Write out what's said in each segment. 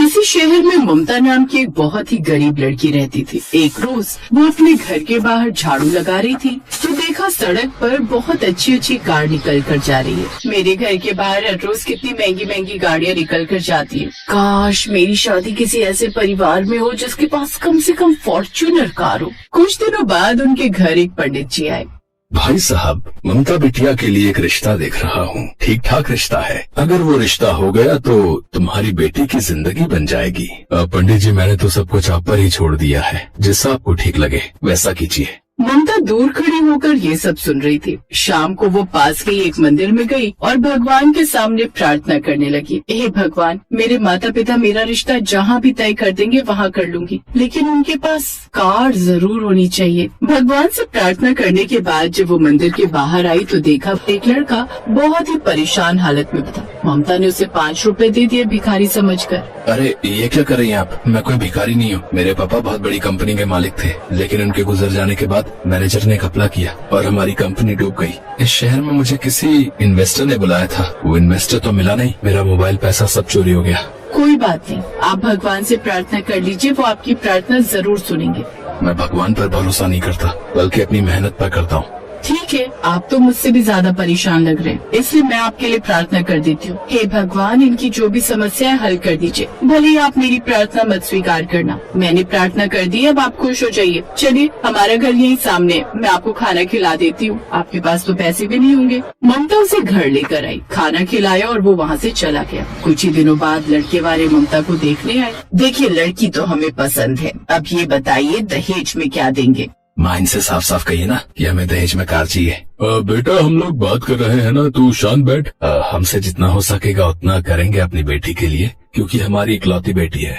किसी शहर में ममता नाम की एक बहुत ही गरीब लड़की रहती थी। एक रोज वो अपने घर के बाहर झाड़ू लगा रही थी तो देखा सड़क पर बहुत अच्छी अच्छी कार निकल कर जा रही है। मेरे घर के बाहर हर रोज कितनी महंगी महंगी गाड़ियाँ निकल कर जाती है। काश मेरी शादी किसी ऐसे परिवार में हो जिसके पास कम से कम फॉर्च्यूनर कार हो। कुछ दिनों बाद उनके घर एक पंडित जी आए। भाई साहब, ममता बिटिया के लिए एक रिश्ता देख रहा हूँ। ठीक ठाक रिश्ता है। अगर वो रिश्ता हो गया तो तुम्हारी बेटी की जिंदगी बन जाएगी। पंडित जी, मैंने तो सब कुछ आप पर ही छोड़ दिया है। जैसा आपको ठीक लगे वैसा कीजिए। ममता दूर खड़ी होकर ये सब सुन रही थी। शाम को वो पास के एक मंदिर में गई और भगवान के सामने प्रार्थना करने लगी। हे भगवान, मेरे माता पिता मेरा रिश्ता जहाँ भी तय कर देंगे वहाँ कर लूंगी, लेकिन उनके पास कार जरूर होनी चाहिए। भगवान से प्रार्थना करने के बाद जब वो मंदिर के बाहर आई तो देखा एक लड़का बहुत ही परेशान हालत में था। ममता ने उसे 5 रुपए दे दिए भिखारी समझकर। अरे ये क्या कर रही हैं आप? मैं कोई भिखारी नहीं हूँ। मेरे पापा बहुत बड़ी कंपनी के मालिक थे, लेकिन उनके गुजर जाने के बाद मैनेजर ने घपला किया और हमारी कंपनी डूब गई। इस शहर में मुझे किसी इन्वेस्टर ने बुलाया था, वो इन्वेस्टर तो मिला नहीं। मेरा मोबाइल पैसा सब चोरी हो गया। कोई बात नहीं, आप भगवान से प्रार्थना कर लीजिए, वो आपकी प्रार्थना जरूर सुनेंगे। मैं भगवान पर भरोसा नहीं करता, बल्कि अपनी मेहनत पर करता हूँ। ठीक है, आप तो मुझसे भी ज्यादा परेशान लग रहे हैं, इसलिए मैं आपके लिए प्रार्थना कर देती हूँ। हे भगवान, इनकी जो भी समस्या है हल कर दीजिए। भले ही आप मेरी प्रार्थना मत स्वीकार करना। मैंने प्रार्थना कर दी, अब आप खुश हो जाइए। चलिए, हमारा घर यहीं सामने है, मैं आपको खाना खिला देती हूँ। आपके पास तो पैसे भी नहीं होंगे। ममता उसे घर लेकर आई, खाना खिलाया और वो वहाँ से चला गया। कुछ ही दिनों बाद लड़के वाले ममता को देखने आए। देखिए, लड़की तो हमें पसंद है, अब ये बताइए दहेज में क्या देंगे? माँ, इनसे साफ साफ कहिए ना कि हमें दहेज में कार चाहिए। बेटा, हम लोग बात कर रहे हैं ना, तू शांत बैठ। हमसे जितना हो सकेगा उतना करेंगे अपनी बेटी के लिए, क्योंकि हमारी इकलौती बेटी है।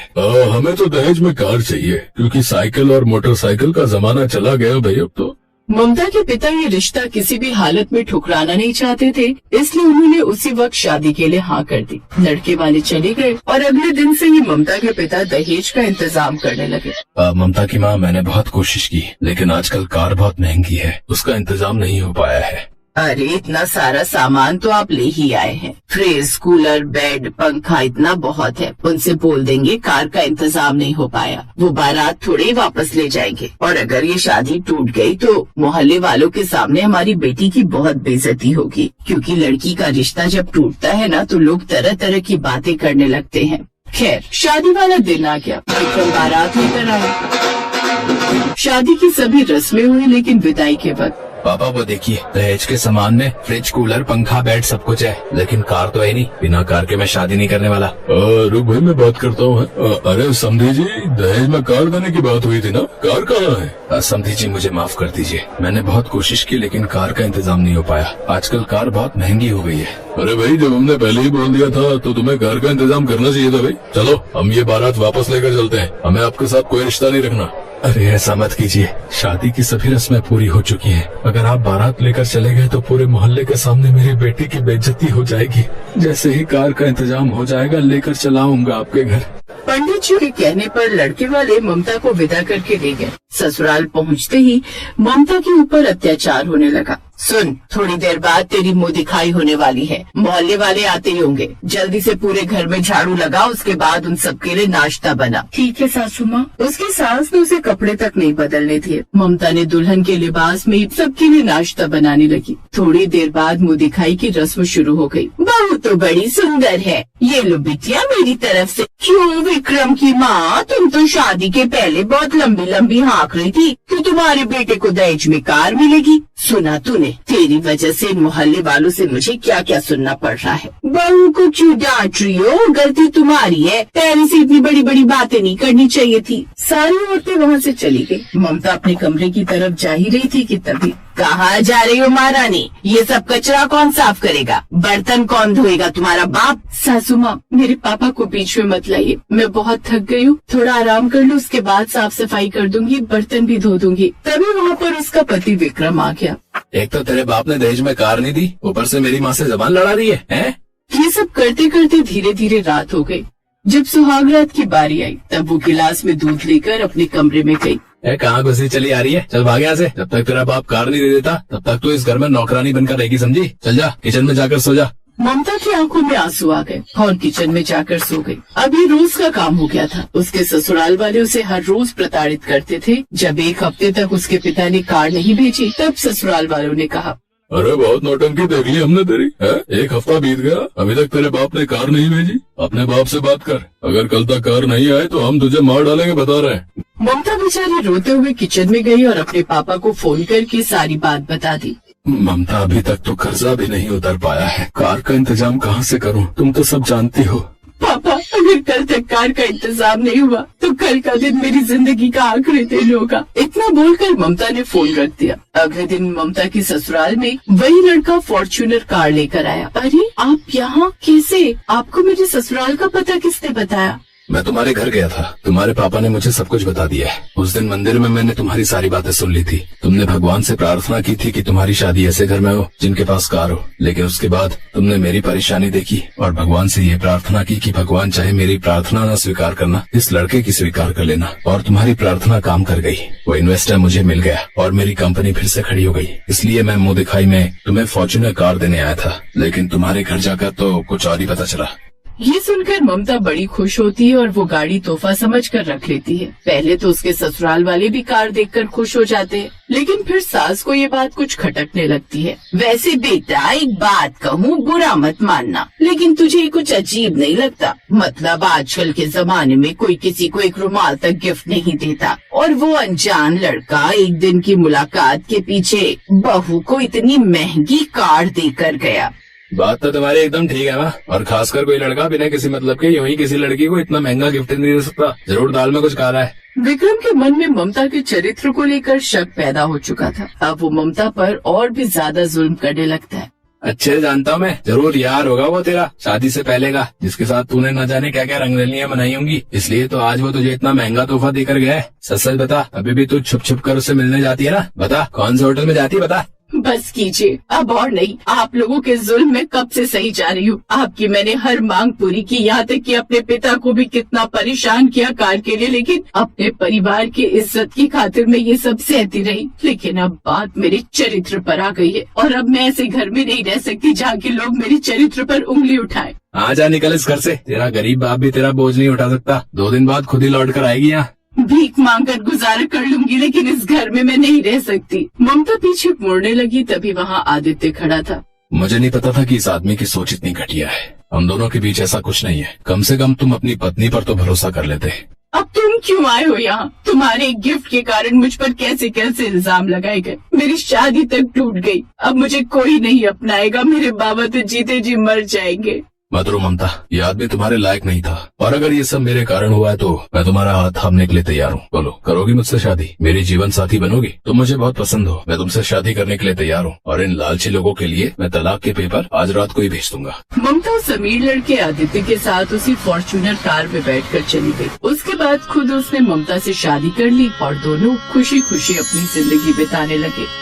हमें तो दहेज में कार चाहिए, क्योंकि साइकिल और मोटरसाइकिल का जमाना चला गया भाई। अब तो ममता के पिता ये रिश्ता किसी भी हालत में ठुकराना नहीं चाहते थे, इसलिए उन्होंने उसी वक्त शादी के लिए हाँ कर दी। लड़के वाले चले गए और अगले दिन से ही ममता के पिता दहेज का इंतजाम करने लगे। ममता की माँ, मैंने बहुत कोशिश की, लेकिन आजकल कार बहुत महंगी है, उसका इंतजाम नहीं हो पाया है। अरे, इतना सारा सामान तो आप ले ही आए हैं। फ्रिज, कूलर, बेड, पंखा, इतना बहुत है। उनसे बोल देंगे कार का इंतजाम नहीं हो पाया, वो बारात थोड़े ही वापस ले जाएंगे। और अगर ये शादी टूट गई तो मोहल्ले वालों के सामने हमारी बेटी की बहुत बेइज्जती होगी, क्योंकि लड़की का रिश्ता जब टूटता है ना तो लोग तरह तरह की बातें करने लगते हैं। खैर, शादी वाला दिन आ गया। विक्रम बारात लेकर आया। शादी की सभी रस्में हुई, लेकिन विदाई के वक्त पापा, वो देखिए, दहेज के सामान में फ्रिज, कूलर, पंखा, बेड सब कुछ है, लेकिन कार तो है नहीं। बिना कार के मैं शादी नहीं करने वाला। रुक भाई, मैं बात करता हूँ। अरे समधी जी, दहेज में कार देने की बात हुई थी ना, कार कहाँ है? समधी जी, मुझे माफ कर दीजिए, मैंने बहुत कोशिश की, लेकिन कार का इंतजाम नहीं हो पाया। आजकल कार बहुत महंगी हो गई है। अरे भाई, जब हमने पहले ही बोल दिया था तो तुम्हें कार का इंतजाम करना चाहिए था भाई। चलो, हम ये बारात वापस लेकर चलते हैं, हमें आपके साथ कोई रिश्ता नहीं रखना। अरे ऐसा मत कीजिए, शादी की सभी रस्में पूरी हो चुकी हैं। अगर आप बारात लेकर चले गए तो पूरे मोहल्ले के सामने मेरी बेटी की बेइज्जती हो जाएगी। जैसे ही कार का इंतजाम हो जाएगा लेकर चलाऊंगा आपके घर। पंडित जी के कहने पर लड़के वाले ममता को विदा करके ले गए। ससुराल पहुंचते ही ममता के ऊपर अत्याचार होने लगा। सुन, थोड़ी देर बाद तेरी मुंह दिखाई होने वाली है। मोहल्ले वाले आते ही होंगे, जल्दी से पूरे घर में झाड़ू लगा, उसके बाद उन सबके लिए नाश्ता बना। ठीक है सासू माँ। उसकी सास ने उसे कपड़े तक नहीं बदलने दिए। ममता ने दुल्हन के लिबास में सबके लिए नाश्ता बनाने लगी। थोड़ी देर बाद मुंह दिखाई की रस्म शुरू हो गई। बहू तो बड़ी सुंदर है, ये लो बिटिया मेरी तरफ से। क्यों विक्रम की माँ, तुम तो शादी के पहले बहुत लंबी लंबी हाँक रही थी कि तुम्हारे बेटे को दहेज में कार मिलेगी। सुना तूने? तेरी वजह से मोहल्ले वालों से मुझे क्या क्या सुनना पड़ रहा है। बहू को क्यों डांट रही हो? गलती तुम्हारी है, पहले से इतनी बड़ी बड़ी बातें नहीं करनी चाहिए थी। सारी औरतें वहाँ से चली गई। ममता अपने कमरे की तरफ जा ही रही थी कि तभी, कहाँ जा रही हो महारानी? ये सब कचरा कौन साफ करेगा? बर्तन कौन धोएगा? तुम्हारा बाप? सासू माँ, मेरे पापा को बीच में मत लाइए, मैं बहुत थक गई हूँ। थोड़ा आराम कर लूँ, उसके बाद साफ सफाई कर दूंगी, बर्तन भी धो दूंगी। तभी वहाँ पर उसका पति विक्रम आ गया। एक तो तेरे बाप ने दहेज में कार नहीं दी, ऊपर से मेरी माँ से जबान लड़ा रही है, हैं? ये सब करते करते धीरे धीरे रात हो गई। जब सुहागरात की बारी आई तब वो गिलास में दूध लेकर अपने कमरे में गई। कहाँ घुसी चली आ रही है? चल भाग यहाँ से। जब तक तेरा बाप कार नहीं दे देता तब तक तो इस घर में नौकरानी बनकर रहेगी, समझी? चल जा, किचन में जाकर सो जा। ममता की आंखों में आंसू आ गए और किचन में जाकर सो गई। अब ये रोज का काम हो गया था। उसके ससुराल वाले उसे हर रोज प्रताड़ित करते थे। जब एक हफ्ते तक उसके पिता ने कार नहीं भेजी, तब ससुराल वालों ने कहा, अरे बहुत नौटंकी देख ली हमने तेरी है? एक हफ्ता बीत गया, अभी तक तेरे बाप ने कार नहीं भेजी। अपने बाप से बात कर, अगर कल तक कार नहीं आए तो हम तुझे मार डालेंगे, बता रहे हैं। ममता बेचारी रोते हुए किचन में गई और अपने पापा को फोन करके सारी बात बता दी। ममता, अभी तक तो कर्जा भी नहीं उतर पाया है, कार का इंतजाम कहाँ से करूँ? तुम तो सब जानती हो। पापा, अगर कल तक कार का इंतजाम नहीं हुआ तो कल का दिन मेरी जिंदगी का आखिरी दिन होगा। इतना बोलकर ममता ने फोन रख दिया। अगले दिन ममता की ससुराल में वही लड़का फॉर्च्यूनर कार लेकर आया। अरे आप यहाँ कैसे? आपको मेरे ससुराल का पता किसने बताया? मैं तुम्हारे घर गया था, तुम्हारे पापा ने मुझे सब कुछ बता दिया है। उस दिन मंदिर में मैंने तुम्हारी सारी बातें सुन ली थी। तुमने भगवान से प्रार्थना की थी कि तुम्हारी शादी ऐसे घर में हो जिनके पास कार हो, लेकिन उसके बाद तुमने मेरी परेशानी देखी और भगवान से ये प्रार्थना की कि भगवान चाहे मेरी प्रार्थना न स्वीकार करना, इस लड़के की स्वीकार कर लेना। और तुम्हारी प्रार्थना काम कर गई। वो इन्वेस्टर मुझे मिल गया और मेरी कंपनी फिर से खड़ी हो गई। इसलिए मैं मुंह दिखाई में तुम्हें फॉर्च्यूनर कार देने आया था, लेकिन तुम्हारे घर जाकर तो कुछ और ही पता चला। ये सुनकर ममता बड़ी खुश होती है और वो गाड़ी तोहफा समझकर रख लेती है। पहले तो उसके ससुराल वाले भी कार देखकर खुश हो जाते हैं, लेकिन फिर सास को ये बात कुछ खटकने लगती है। वैसे बेटा, एक बात कहूँ, बुरा मत मानना, लेकिन तुझे ये कुछ अजीब नहीं लगता? मतलब आजकल के जमाने में कोई किसी को एक रुमाल तक गिफ्ट नहीं देता, और वो अनजान लड़का एक दिन की मुलाकात के पीछे बहू को इतनी महंगी कार देकर गया। बात तो तुम्हारी एकदम ठीक है ना। और खासकर कोई लड़का बिना किसी मतलब के यूं ही किसी लड़की को इतना महंगा गिफ्ट नहीं दे सकता। जरूर दाल में कुछ काला है। विक्रम के मन में ममता के चरित्र को लेकर शक पैदा हो चुका था। अब वो ममता पर और भी ज्यादा जुल्म करने लगता है। अच्छे जानता हूँ मैं, जरूर यार होगा वो तेरा शादी से पहले का, जिसके साथ तूने न जाने क्या क्या रंगरलियां मनाई होंगी। इसलिए तो आज वो तुझे इतना महंगा तोहफा देकर गया है। सच सच बता, अभी भी तू छुप छुप कर उससे मिलने जाती है ना? बता, कौन से होटल में जाती है, बता। बस कीजिए, अब और नहीं। आप लोगों के जुल्म में कब से सही जा रही हूँ। आपकी मैंने हर मांग पूरी की, यहाँ तक कि अपने पिता को भी कितना परेशान किया कार के लिए, लेकिन अपने परिवार की इज्जत की खातिर मैं ये सब सहती रही। लेकिन अब बात मेरे चरित्र पर आ गई है और अब मैं ऐसे घर में नहीं रह सकती जहाँ के लोग मेरे चरित्र पर उंगली उठाए। आजा, निकल इस घर से। तेरा गरीब बाप भी तेरा बोझ नहीं उठा सकता। 2 दिन बाद खुद ही लौट कर आएगी यहाँ। भीख मांगकर गुजारा कर लूंगी, लेकिन इस घर में मैं नहीं रह सकती। ममता पीछे मुड़ने लगी, तभी वहाँ आदित्य खड़ा था। मुझे नहीं पता था कि इस आदमी की सोच इतनी घटिया है। हम दोनों के बीच ऐसा कुछ नहीं है। कम से कम तुम अपनी पत्नी पर तो भरोसा कर लेते। अब तुम क्यों आए हो यहाँ? तुम्हारे एक गिफ्ट के कारण मुझ पर कैसे कैसे इल्जाम लगाए गए। मेरी शादी तक टूट गई। अब मुझे कोई नहीं अपनाएगा। मेरे बाबा तो जीते जी मर जाएंगे। मत रो ममता, ये आदमी तुम्हारे लायक नहीं था, और अगर ये सब मेरे कारण हुआ है तो मैं तुम्हारा हाथ थामने के लिए तैयार हूँ। बोलो, करोगी मुझसे शादी? मेरी जीवन साथी बनोगी? तुम मुझे बहुत पसंद हो, मैं तुमसे शादी करने के लिए तैयार हूँ, और इन लालची लोगों के लिए मैं तलाक के पेपर आज रात को ही भेज दूंगा। ममता उस अमीर लड़के आदित्य के साथ उसी फॉर्च्यूनर कार में बैठकर चली गई। उसके बाद खुद उसने ममता से शादी कर ली और दोनों खुशी खुशी अपनी जिंदगी बिताने लगे।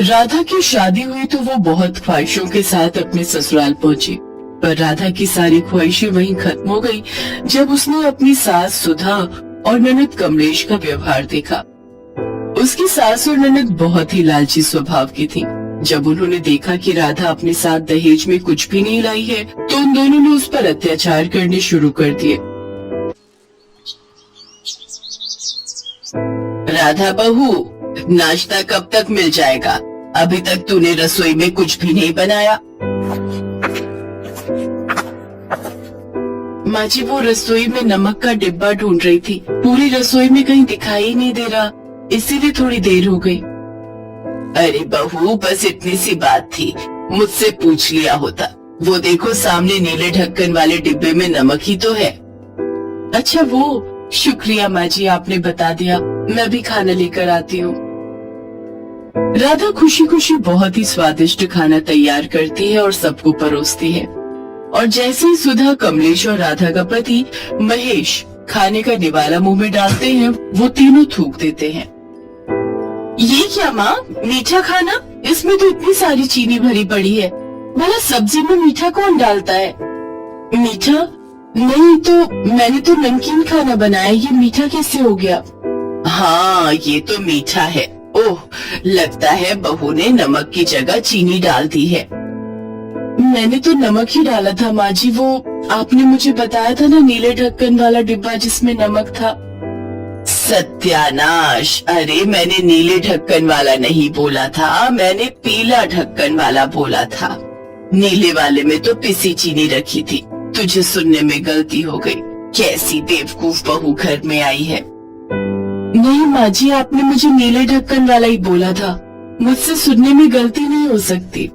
राधा की शादी हुई तो वो बहुत ख्वाहिशों के साथ अपने ससुराल पहुंची, पर राधा की सारी ख्वाहिशें वहीं खत्म हो गई जब उसने अपनी सास सुधा और ननद कमलेश का व्यवहार देखा। उसकी सास और ननद बहुत ही लालची स्वभाव की थी। जब उन्होंने देखा कि राधा अपने साथ दहेज में कुछ भी नहीं लाई है, तो उन दोनों ने उस पर अत्याचार करने शुरू कर दिए। राधा बहू, नाश्ता कब तक मिल जाएगा? अभी तक तूने रसोई में कुछ भी नहीं बनाया। माँ जी, वो रसोई में नमक का डिब्बा ढूंढ रही थी। पूरी रसोई में कहीं दिखाई ही नहीं दे रहा, इसीलिए थोड़ी देर हो गई। अरे बहू, बस इतनी सी बात थी, मुझसे पूछ लिया होता। वो देखो, सामने नीले ढक्कन वाले डिब्बे में नमक ही तो है। अच्छा, वो शुक्रिया माँ जी, आपने बता दिया। मैं भी खाना लेकर आती हूँ। राधा खुशी खुशी बहुत ही स्वादिष्ट खाना तैयार करती है और सबको परोसती है। और जैसे ही सुधा, कमलेश और राधा का पति महेश खाने का निवाला मुंह में डालते हैं, वो तीनों थूक देते हैं। ये क्या माँ, मीठा खाना? इसमें तो इतनी सारी चीनी भरी पड़ी है। भला सब्जी में मीठा कौन डालता है? मीठा नहीं तो मैंने तो नमकीन खाना बनाया, ये मीठा कैसे हो गया? हाँ ये तो मीठा है। ओह लगता है बहू ने नमक की जगह चीनी डाल दी है। मैंने तो नमक ही डाला था माँ जी, वो आपने मुझे बताया था ना नीले ढक्कन वाला डिब्बा जिसमें नमक था। सत्यानाश, अरे मैंने नीले ढक्कन वाला नहीं बोला था, मैंने पीला ढक्कन वाला बोला था। नीले वाले में तो पिसी चीनी रखी थी, तुझे सुनने में गलती हो गई। कैसी बेवकूफ बहू घर में आई है। नहीं माँ जी, आपने मुझे नीले ढक्कन वाला ही बोला था, मुझसे सुनने में गलती नहीं हो सकती।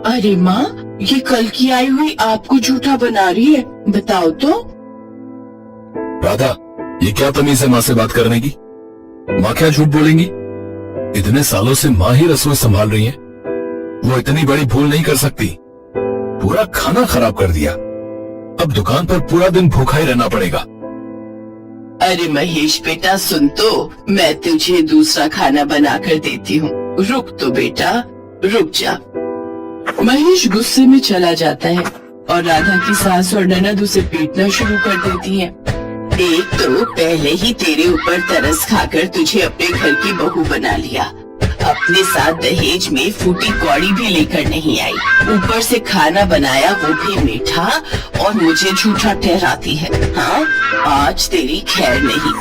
अरे माँ, ये कल की आई हुई आपको झूठा बना रही है, बताओ तो। राधा, ये क्या तमीज है माँ से बात करने की? माँ क्या झूठ बोलेंगी? इतने सालों से माँ ही रसोई संभाल रही है, वो इतनी बड़ी भूल नहीं कर सकती। पूरा खाना खराब कर दिया, अब दुकान पर पूरा दिन भूखा ही रहना पड़ेगा। अरे महेश बेटा सुन तो, मैं तुझे दूसरा खाना बना कर देती हूँ, रुक तो बेटा, रुक जा। महेश गुस्से में चला जाता है और राधा की सास और ननद उसे पीटना शुरू कर देती हैं। एक तो पहले ही तेरे ऊपर तरस खाकर तुझे अपने घर की बहू बना लिया, अपने साथ दहेज में फूटी कौड़ी भी लेकर नहीं आई, ऊपर से खाना बनाया वो भी मीठा, और मुझे झूठा ठहराती है। हाँ आज तेरी खैर नहीं।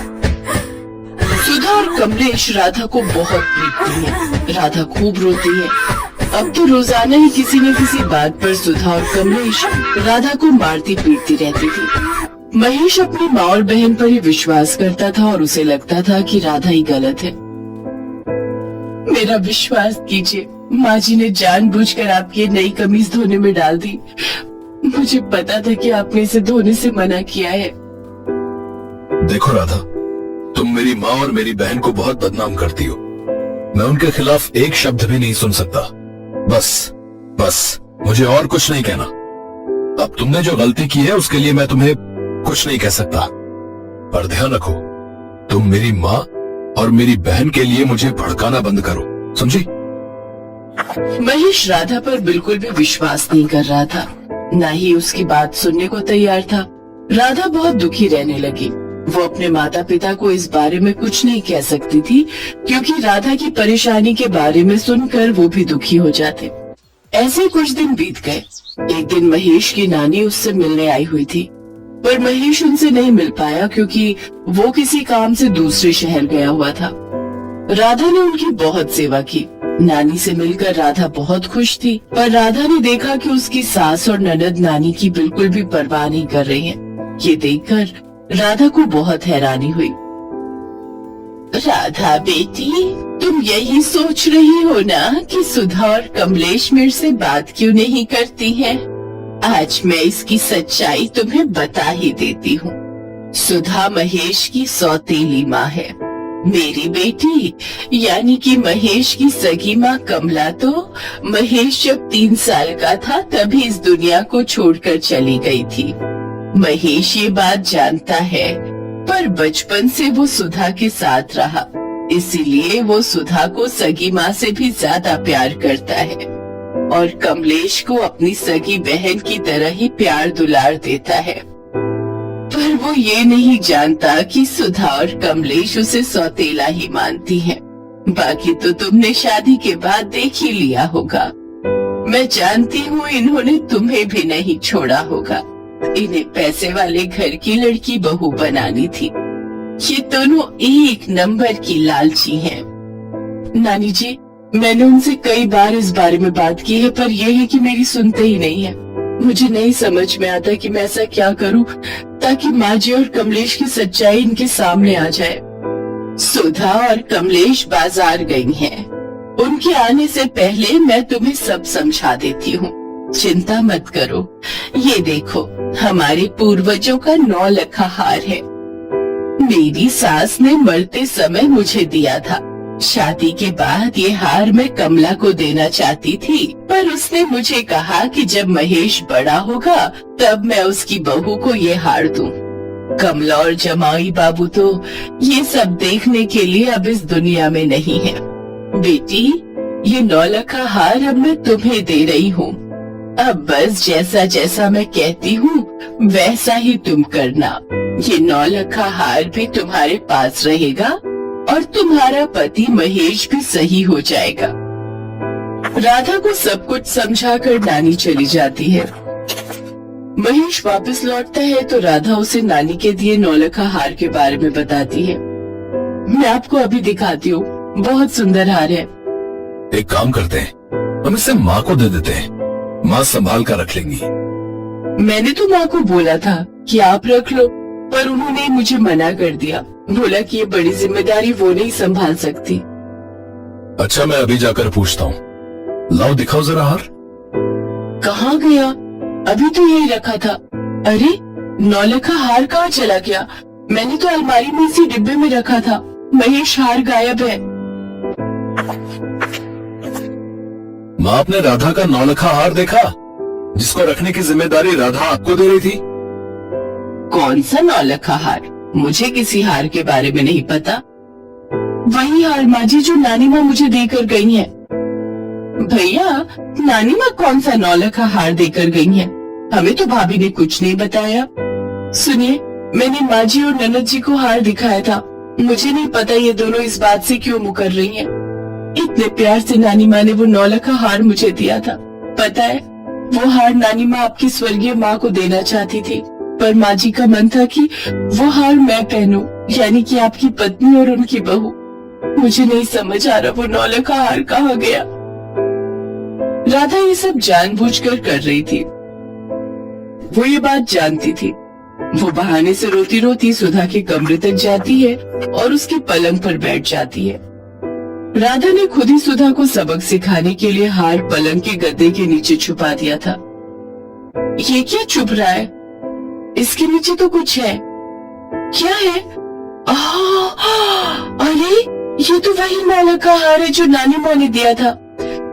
सुधा और कमलेश राधा को बहुत पीटती है, राधा खूब रोती है। अब तो रोजाना ही किसी न किसी बात पर सुधा और कमलेश राधा को मारती पीटती रहती थी। महेश अपनी माँ और बहन पर ही विश्वास करता था और उसे लगता था कि राधा ही गलत है। मेरा विश्वास कीजिए, माँ जी ने जानबूझकर आपकी नई कमीज धोने में डाल दी। मुझे पता था कि आपने इसे धोने से मना किया है। देखो राधा, तुम मेरी माँ और मेरी बहन को बहुत बदनाम करती हो, मैं उनके खिलाफ एक शब्द भी नहीं सुन सकता। बस मुझे और कुछ नहीं कहना। अब तुमने जो गलती की है उसके लिए मैं तुम्हें कुछ नहीं कह सकता, पर ध्यान रखो, तुम मेरी माँ और मेरी बहन के लिए मुझे भड़काना बंद करो, समझी? महेश राधा पर बिल्कुल भी विश्वास नहीं कर रहा था, न ही उसकी बात सुनने को तैयार था। राधा बहुत दुखी रहने लगी। वो अपने माता पिता को इस बारे में कुछ नहीं कह सकती थी, क्योंकि राधा की परेशानी के बारे में सुनकर वो भी दुखी हो जाते। ऐसे कुछ दिन बीत गए। एक दिन महेश की नानी उससे मिलने आई हुई थी, पर महेश उनसे नहीं मिल पाया क्योंकि वो किसी काम से दूसरे शहर गया हुआ था। राधा ने उनकी बहुत सेवा की। नानी से मिलकर राधा बहुत खुश थी, पर राधा ने देखा कि उसकी सास और ननद नानी की बिल्कुल भी परवाह नहीं कर रही हैं। ये देखकर राधा को बहुत हैरानी हुई। राधा बेटी, तुम यही सोच रही हो ना कि सुधा और कमलेश मेरे से बात क्यों नहीं करती हैं? आज मैं इसकी सच्चाई तुम्हें बता ही देती हूँ। सुधा महेश की सौतेली माँ है। मेरी बेटी यानी कि महेश की सगी माँ कमला तो महेश जब 3 साल का था तभी इस दुनिया को छोड़कर चली गई थी। महेश ये बात जानता है, पर बचपन से वो सुधा के साथ रहा, इसीलिए वो सुधा को सगी माँ से भी ज्यादा प्यार करता है और कमलेश को अपनी सगी बहन की तरह ही प्यार दुलार देता है। पर वो ये नहीं जानता कि सुधा और कमलेश उसे सौतेला ही मानती हैं। बाकी तो तुमने शादी के बाद देख ही लिया होगा। मैं जानती हूँ इन्होंने तुम्हें भी नहीं छोड़ा होगा। इन्हें पैसे वाले घर की लड़की बहू बनानी थी। ये दोनों एक नंबर की लालची हैं। नानी जी, मैंने उनसे कई बार इस बारे में बात की है, पर यह है कि मेरी सुनते ही नहीं है। मुझे नहीं समझ में आता कि मैं ऐसा क्या करूं ताकि माँ जी और कमलेश की सच्चाई इनके सामने आ जाए। सुधा और कमलेश बाजार गई हैं। उनके आने से पहले मैं तुम्हें सब समझा देती हूँ, चिंता मत करो। ये देखो, हमारे पूर्वजों का 9 लखा हार है। मेरी सास ने मरते समय मुझे दिया था। शादी के बाद ये हार मैं कमला को देना चाहती थी, पर उसने मुझे कहा कि जब महेश बड़ा होगा तब मैं उसकी बहू को ये हार दूं। कमला और जमाई बाबू तो ये सब देखने के लिए अब इस दुनिया में नहीं है। बेटी, ये 9 लखा हार अब मैं तुम्हें दे रही हूँ। अब बस जैसा जैसा मैं कहती हूँ वैसा ही तुम करना। ये 9 लखा हार भी तुम्हारे पास रहेगा और तुम्हारा पति महेश भी सही हो जाएगा। राधा को सब कुछ समझाकर नानी चली जाती है। महेश वापस लौटता है तो राधा उसे नानी के दिए 9 लखा हार के बारे में बताती है। मैं आपको अभी दिखाती हूँ, बहुत सुंदर हार है। एक काम करते हैं, हम इसे माँ को दे देते हैं, माँ संभाल कर रख लेंगी। मैंने तो माँ को बोला था कि आप रख लो, पर उन्होंने मुझे मना कर दिया। बोला कि ये बड़ी जिम्मेदारी वो नहीं संभाल सकती। अच्छा, मैं अभी जाकर पूछता हूँ। लाओ दिखाओ जरा हार। कहाँ गया? अभी तो यही रखा था। अरे 9 लखा हार कहाँ चला गया? मैंने तो अलमारी में इसी डिब्बे में रखा था। महेश, हार गायब है। माँ, आपने राधा का 9 लखा हार देखा, जिसको रखने की जिम्मेदारी राधा आपको दे रही थी? कौन सा 9 लखा हार? मुझे किसी हार के बारे में नहीं पता। वही हार माँ जी जो नानी माँ मुझे देकर गई है। भैया, नानी माँ कौन सा 9 लखा हार देकर गई है? हमें तो भाभी ने कुछ नहीं बताया। सुनिए, मैंने माँ जी और ननद जी को हार दिखाया था। मुझे नहीं पता ये दोनों इस बात से क्यों मुकर रही हैं। इतने प्यार से नानी माँ ने वो 9 लखा हार मुझे दिया था। पता है, वो हार नानी माँ आपकी स्वर्गीय माँ को देना चाहती थी, पर माँ जी का मन था कि वो हार मैं पहनूं, यानी कि आपकी पत्नी और उनकी बहू। मुझे नहीं समझ आ रहा वो 9 लखा हार कहाँ गया। राधा ये सब जानबूझकर कर रही थी। वो ये बात जानती थी। वो बहाने से रोती रोती सुधा के कमरे तक जाती है और उसके पलंग पर बैठ जाती है। राधा ने खुद ही सुधा को सबक सिखाने के लिए हार पलंग के गद्दे के नीचे छुपा दिया था। ये क्या छुप रहा है? इसके नीचे तो कुछ है। क्या है? अरे, ये तो वही 9 लखा हार है जो नानी माँ ने दिया था।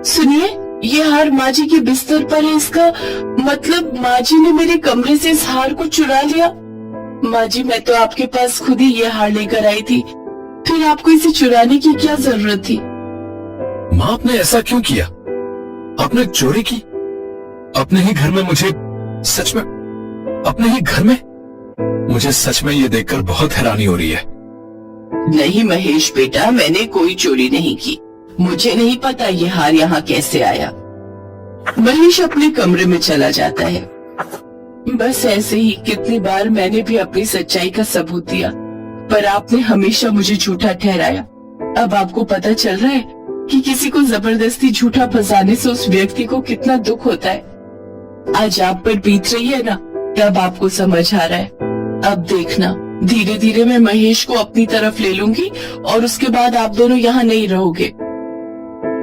सुनिए, ये हार माँ जी के बिस्तर पर है। इसका मतलब माँ जी ने मेरे कमरे से इस हार को चुरा लिया। माँ जी, मैं तो आपके पास खुद ही ये हार लेकर आई थी, फिर आपको इसे चुराने की क्या जरूरत थी? माँ, आपने ऐसा क्यों किया? आपने चोरी की अपने ही घर में? मुझे सच में अपने ही घर में? मुझे सच में ये देखकर बहुत हैरानी हो रही है। नहीं महेश बेटा, मैंने कोई चोरी नहीं की। मुझे नहीं पता ये हार यहाँ कैसे आया। महेश अपने कमरे में चला जाता है। बस ऐसे ही कितनी बार मैंने भी अपनी सच्चाई का सबूत दिया, पर आपने हमेशा मुझे झूठा ठहराया। अब आपको पता चल रहा है कि किसी को जबरदस्ती झूठा फंसाने से उस व्यक्ति को कितना दुख होता है। आज आप पर बीत रही है ना, तब आपको समझ आ रहा है। अब देखना, धीरे धीरे मैं महेश को अपनी तरफ ले लूंगी और उसके बाद आप दोनों यहाँ नहीं रहोगे।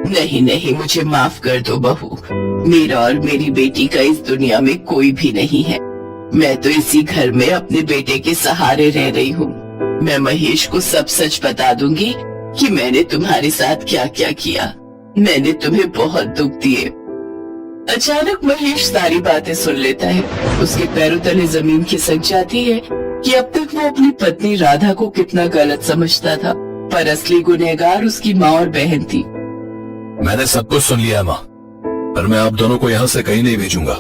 नहीं नहीं, मुझे माफ कर दो बहू। मेरा और मेरी बेटी का इस दुनिया में कोई भी नहीं है। मैं तो इसी घर में अपने बेटे के सहारे रह रही हूँ। मैं महेश को सब सच बता दूंगी कि मैंने तुम्हारे साथ क्या क्या किया। मैंने तुम्हें बहुत दुख दिए। अचानक महेश सारी बातें सुन लेता है। उसके पैरों तले जमीन खिसक जाती है कि अब तक वो अपनी पत्नी राधा को कितना गलत समझता था, पर असली गुनहगार उसकी माँ और बहन थी। मैंने सब कुछ सुन लिया माँ, पर मैं आप दोनों को यहाँ से कहीं नहीं भेजूंगा।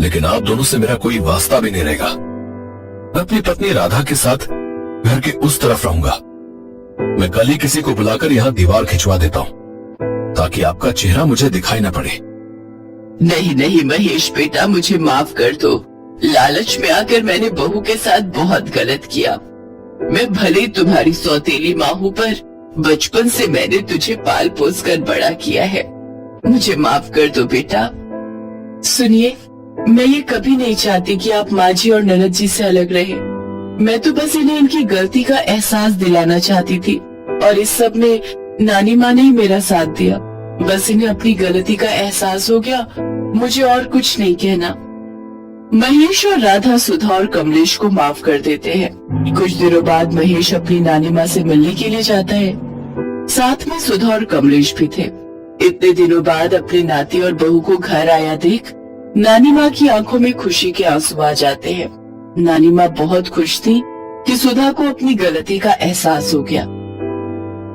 लेकिन आप दोनों से मेरा कोई वास्ता भी नहीं रहेगा। मैं अपनी पत्नी राधा के साथ घर के उस तरफ रहूंगा। मैं कल ही किसी को बुलाकर यहाँ दीवार खिंचवा देता हूँ, ताकि आपका चेहरा मुझे दिखाई न पड़े। नहीं नहीं महेश बेटा, मुझे माफ कर दो। लालच में आकर मैंने बहू के साथ बहुत गलत किया। मैं भले ही तुम्हारी सौतेली माँ हूँ, पर बचपन से मैंने तुझे पाल पोस कर बड़ा किया है। मुझे माफ कर दो बेटा। सुनिए, मैं ये कभी नहीं चाहती कि आप माँ जी और ननद जी से अलग रहे। मैं तो बस इन्हें इनकी गलती का एहसास दिलाना चाहती थी, और इस सब में नानी माँ ने ही मेरा साथ दिया। बस इन्हें अपनी गलती का एहसास हो गया, मुझे और कुछ नहीं कहना। महेश और राधा सुधा और कमलेश को माफ कर देते हैं। कुछ दिनों बाद महेश अपनी नानी माँ से मिलने के लिए जाता है। साथ में सुधा और कमलेश भी थे। इतने दिनों बाद अपने नाती और बहू को घर आया देख नानी माँ की आंखों में खुशी के आंसू आ जाते हैं। नानी माँ बहुत खुश थी कि सुधा को अपनी गलती का एहसास हो गया।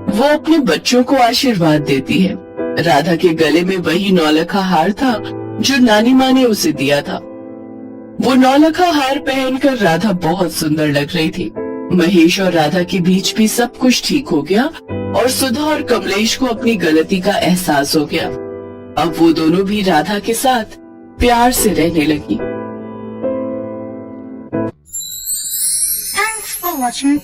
वो अपने बच्चों को आशीर्वाद देती है। राधा के गले में वही 9 लखा हार था जो नानी माँ ने उसे दिया था। वो नौलखा हार पहनकर राधा बहुत सुंदर लग रही थी। महेश और राधा के बीच भी सब कुछ ठीक हो गया और सुधा और कमलेश को अपनी गलती का एहसास हो गया। अब वो दोनों भी राधा के साथ प्यार से रहने लगी। Thanks for watching.